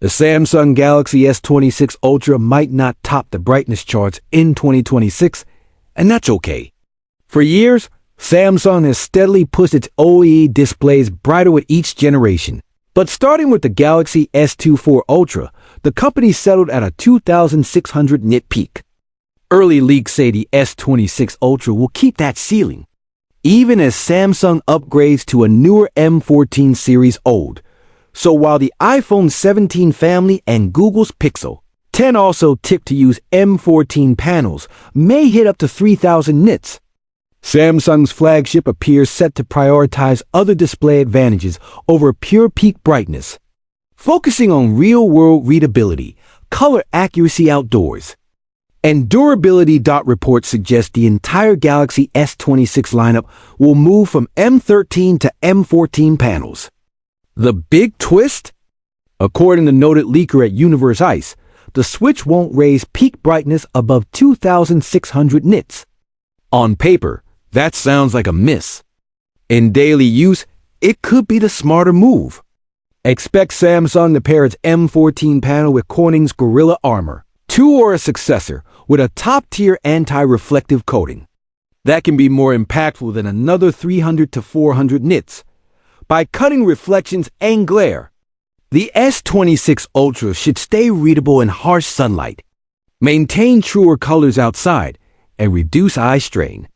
The Samsung Galaxy S26 Ultra might not top the brightness charts in 2026, and that's okay. For years, Samsung has steadily pushed its OLED displays brighter with each generation. But starting with the Galaxy S24 Ultra, the company settled at a 2,600 nit peak. Early leaks say the S26 Ultra will keep that ceiling, even as Samsung upgrades to a newer M14 series OLED. So while the iPhone 17 family and Google's Pixel 10 also tipped to use M14 panels may hit up to 3,000 nits, Samsung's flagship appears set to prioritize other display advantages over pure peak brightness, focusing on real-world readability, color accuracy outdoors, and durability. Reports suggest the entire Galaxy S26 lineup will move from M13 to M14 panels. The big twist? According to noted leaker at Universe Ice, the switch won't raise peak brightness above 2,600 nits. On paper, that sounds like a miss. In daily use, it could be the smarter move. Expect Samsung to pair its M14 panel with Corning's Gorilla Armor 2 or a successor with a top-tier anti-reflective coating. That can be more impactful than another 300 to 400 nits by cutting reflections and glare. The S26 Ultra should stay readable in harsh sunlight, maintain truer colors outside, and reduce eye strain.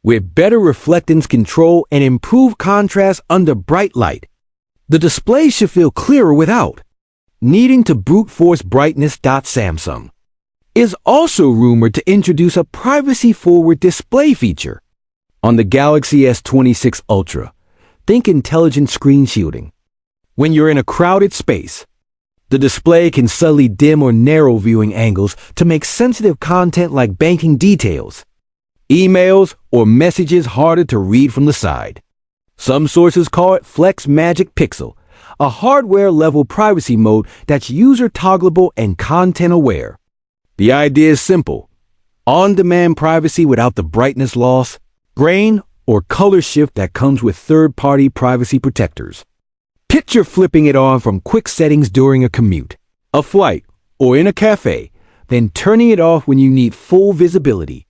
With better reflectance control and improved contrast under bright light, the display should feel clearer without needing to brute force brightness. Samsung is also rumored to introduce a privacy-forward display feature on the Galaxy S26 Ultra. Think intelligent screen shielding. When you're in a crowded space, the display can subtly dim or narrow viewing angles to make sensitive content like banking details, emails, or messages harder to read from the side. Some sources call it Flex Magic Pixel, a hardware-level privacy mode that's user-toggleable and content-aware. The idea is simple: on-demand privacy without the brightness loss, grain, or color shift that comes with third-party privacy protectors. Picture flipping it on from quick settings during a commute, a flight, or in a cafe, then turning it off when you need full visibility.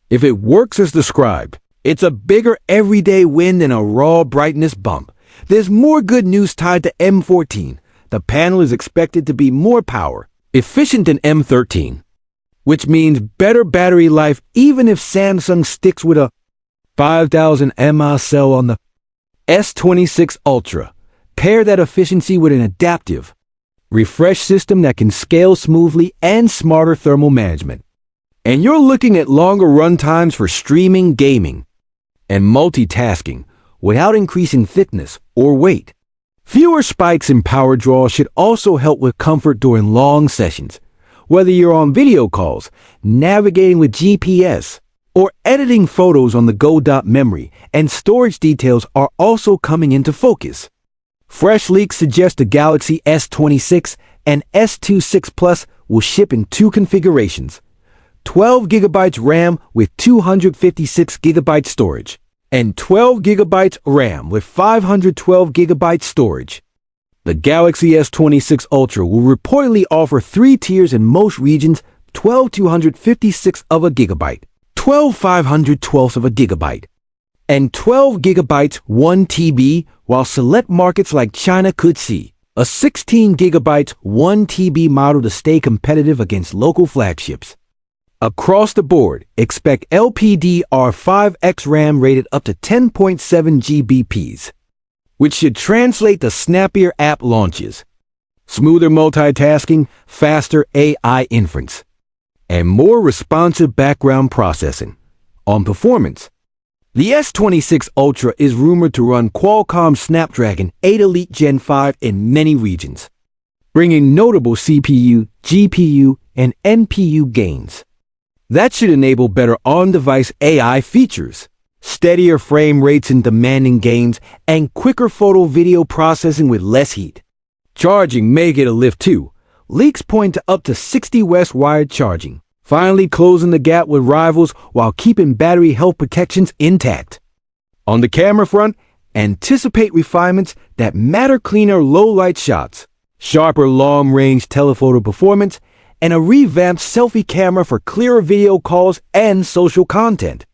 If it works as described, it's a bigger everyday win than a raw brightness bump. There's more good news tied to M14. The panel is expected to be more power efficient than M13, which means better battery life even if Samsung sticks with a 5,000 mAh cell on the S26 Ultra. Pair that efficiency with an adaptive refresh system that can scale smoothly and smarter thermal management, and you're looking at longer run times for streaming, gaming, and multitasking without increasing thickness or weight. Fewer spikes in power draw should also help with comfort during long sessions, whether you're on video calls, navigating with GPS, or editing photos on the go. Memory and storage details are also coming into focus. Fresh leaks suggest the Galaxy S26 and S26 Plus will ship in 2 configurations: 12 GB RAM with 256 GB storage, and 12 GB RAM with 512 GB storage. The Galaxy S26 Ultra will reportedly offer 3 tiers in most regions: 12 256 of a gigabyte, 12 512 of a gigabyte, and 12 GB 1 TB, while select markets like China could see a 16 GB 1 TB model to stay competitive against local flagships. Across the board, expect LPDDR5X RAM rated up to 10.7 GBps, which should translate to snappier app launches, smoother multitasking, faster AI inference, and more responsive background processing. On performance, the S26 Ultra is rumored to run Qualcomm Snapdragon 8 Elite Gen 5 in many regions, bringing notable CPU, GPU, and NPU gains. That should enable better on-device AI features, steadier frame rates in demanding games, and quicker photo-video processing with less heat. Charging may get a lift too. Leaks point to up to 60 West wired charging, finally closing the gap with rivals while keeping battery health protections intact. On the camera front, anticipate refinements that matter: cleaner low-light shots, sharper long-range telephoto performance, and a revamped selfie camera for clearer video calls and social content.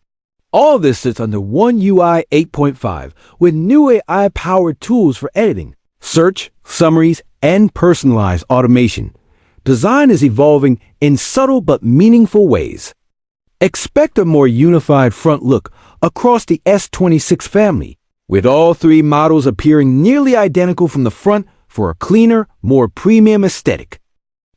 All this sits under One UI 8.5 with new AI-powered tools for editing, search, summaries, and personalized automation. Design is evolving in subtle but meaningful ways. Expect a more unified front look across the S26 family, with all three models appearing nearly identical from the front for a cleaner, more premium aesthetic.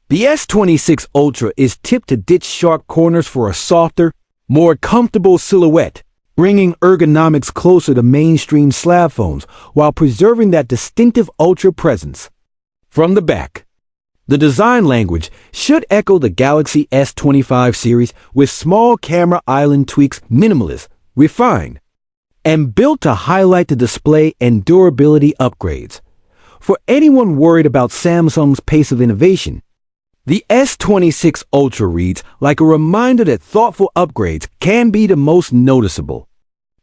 The S26 Ultra is tipped to ditch sharp corners for a softer, more comfortable silhouette, bringing ergonomics closer to mainstream slab phones while preserving that distinctive Ultra presence. From the back, the design language should echo the Galaxy S25 series with small camera island tweaks, minimalist, refined, and built to highlight the display and durability upgrades. For anyone worried about Samsung's pace of innovation, the S26 Ultra reads like a reminder that thoughtful upgrades can be the most noticeable.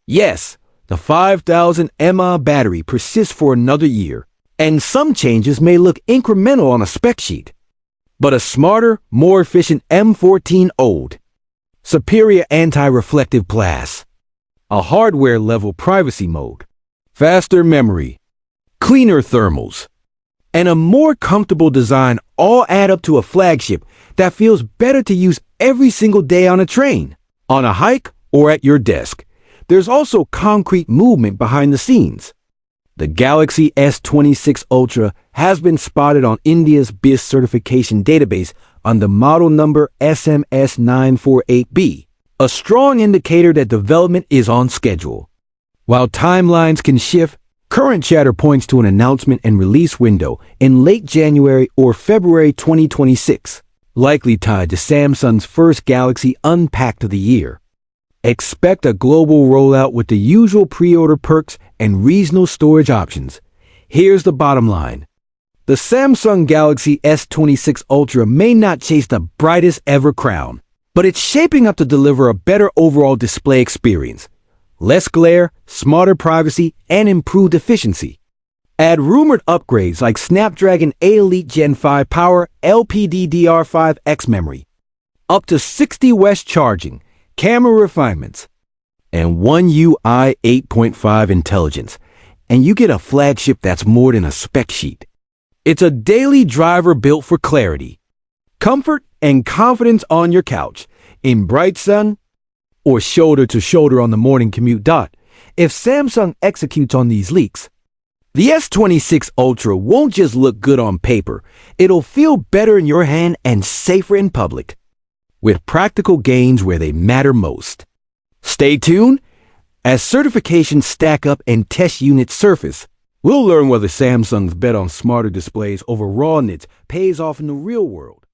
Yes, the 5000 mAh battery persists for another year, and some changes may look incremental on a spec sheet. But a smarter, more efficient M14 OLED, superior anti-reflective glass, a hardware-level privacy mode, faster memory, cleaner thermals, and a more comfortable design all add up to a flagship that feels better to use every single day on a train, on a hike, or at your desk. There's also concrete movement behind the scenes. The Galaxy S26 Ultra has been spotted on India's BIS certification database under model number SMS948B, a strong indicator that development is on schedule. While timelines can shift, current chatter points to an announcement and release window in late January or February 2026, likely tied to Samsung's first Galaxy Unpacked of the year. Expect a global rollout with the usual pre-order perks and regional storage options. Here's the bottom line. The Samsung Galaxy S26 Ultra may not chase the brightest ever crown, but it's shaping up to deliver a better overall display experience. Less glare, smarter privacy, and improved efficiency. Add rumored upgrades like Snapdragon 8 Elite Gen 5 Power LPDDR5X memory, up to 60 West charging, camera refinements, and One UI 8.5 intelligence, and you get a flagship that's more than a spec sheet. It's a daily driver built for clarity, comfort, and confidence on your couch, in bright sun, or shoulder to shoulder on the morning commute. If Samsung executes on these leaks, the S26 Ultra won't just look good on paper, it'll feel better in your hand and safer in public, with practical gains where they matter most. Stay tuned. As certifications stack up and test units surface, we'll learn whether Samsung's bet on smarter displays over raw nits pays off in the real world.